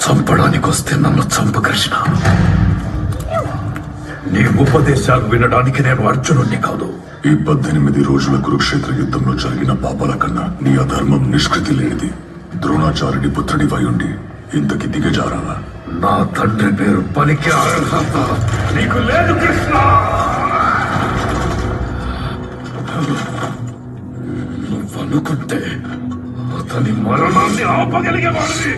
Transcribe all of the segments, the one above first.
చంపడానికి వస్తే నన్ను చంపు కృష్ణ. నీ ఉపదేశాలు వినడానికి నేను అర్జునుడిని కాదు. ఈ 18 రోజుల కురుక్షేత్ర యుద్ధంలో జరిగిన పాపాల కన్నా నీ అధర్మం నిష్కృతి లేనిది. ద్రోణాచార్యుడి పుత్రుడి వయుండి ఇంతకి దిగజారాలా? నా తండ్రి పేరు పలికి అర్హత నీకు లేదు కృష్ణ. నువ్వనుకుంటే అతని మరణాన్ని ఆపగలిగేవాడిని.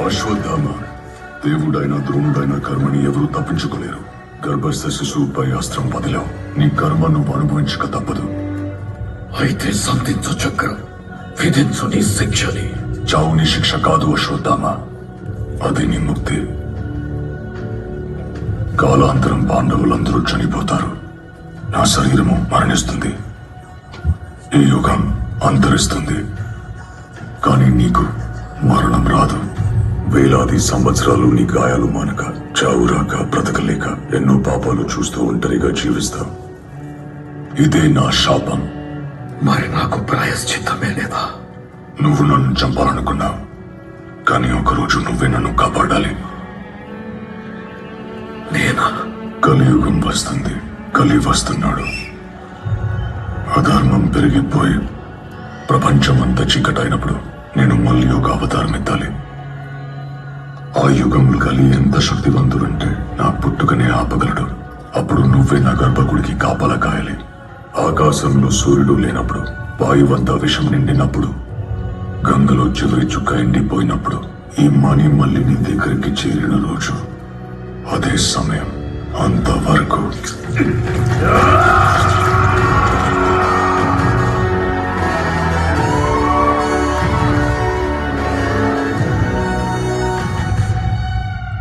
అశ్వత్థామ, దేవుడైనా ద్రోణుడైనా కర్మని ఎవరూ తప్పించుకోలేరు. గర్భస్థ శిశువుపై అస్త్రం వదిలావు. నీ కర్మ నువ్వు అనుభవించక తప్పదు. అయితే సంధించు చక్రం, విధించు నీ శిక్షని. చావు నీ శిక్ష కాదు అశ్వత్థామ, అది నీ ముక్తి. కాలాంతరం పాండవులందరూ చనిపోతారు. నా శరీరము మరణిస్తుంది. ఈ యుగం అంతరిస్తుంది. కానీ నీకు మరణం రాదు. వేలాది సంవత్సరాలు నీ గాయాలు మానక, చావు రాక, బ్రతకలేక ఎన్నో పాపాలు చూస్తూ ఒంటరిగా జీవిస్తావు. ఇదే నా శాపం. మరి నాకు ప్రాయశ్చిత్తమే లేదా? నువ్వు నన్ను చంపాలనుకున్నావు, కానీ ఒకరోజు నువ్వే నన్ను కాపాడాలి. నేనా? కలియుగం వస్తుంది. కలి వస్తున్నాడు. అధర్మం పెరిగిపోయి ప్రపంచమంతా చీకటైనప్పుడు నేను మళ్ళీ ఒక అవతారం ఎత్తాలి. ఆ యుగంలో కలి ఎంత శక్తివంతుడంటే నా పుట్టుకనే ఆపగలడు. అప్పుడు నువ్వే నా గర్భకుడికి కాపలా కాయాలి. ఆకాశంలో సూర్యుడు లేనప్పుడు, వాయువంతా విషం నిండినప్పుడు, గంగలో చివరి చుక్క ఎండిపోయినప్పుడు, ఈ మణి మళ్ళీ నీ దగ్గరికి చేరిన రోజు అదే సమయం. అంతవరకు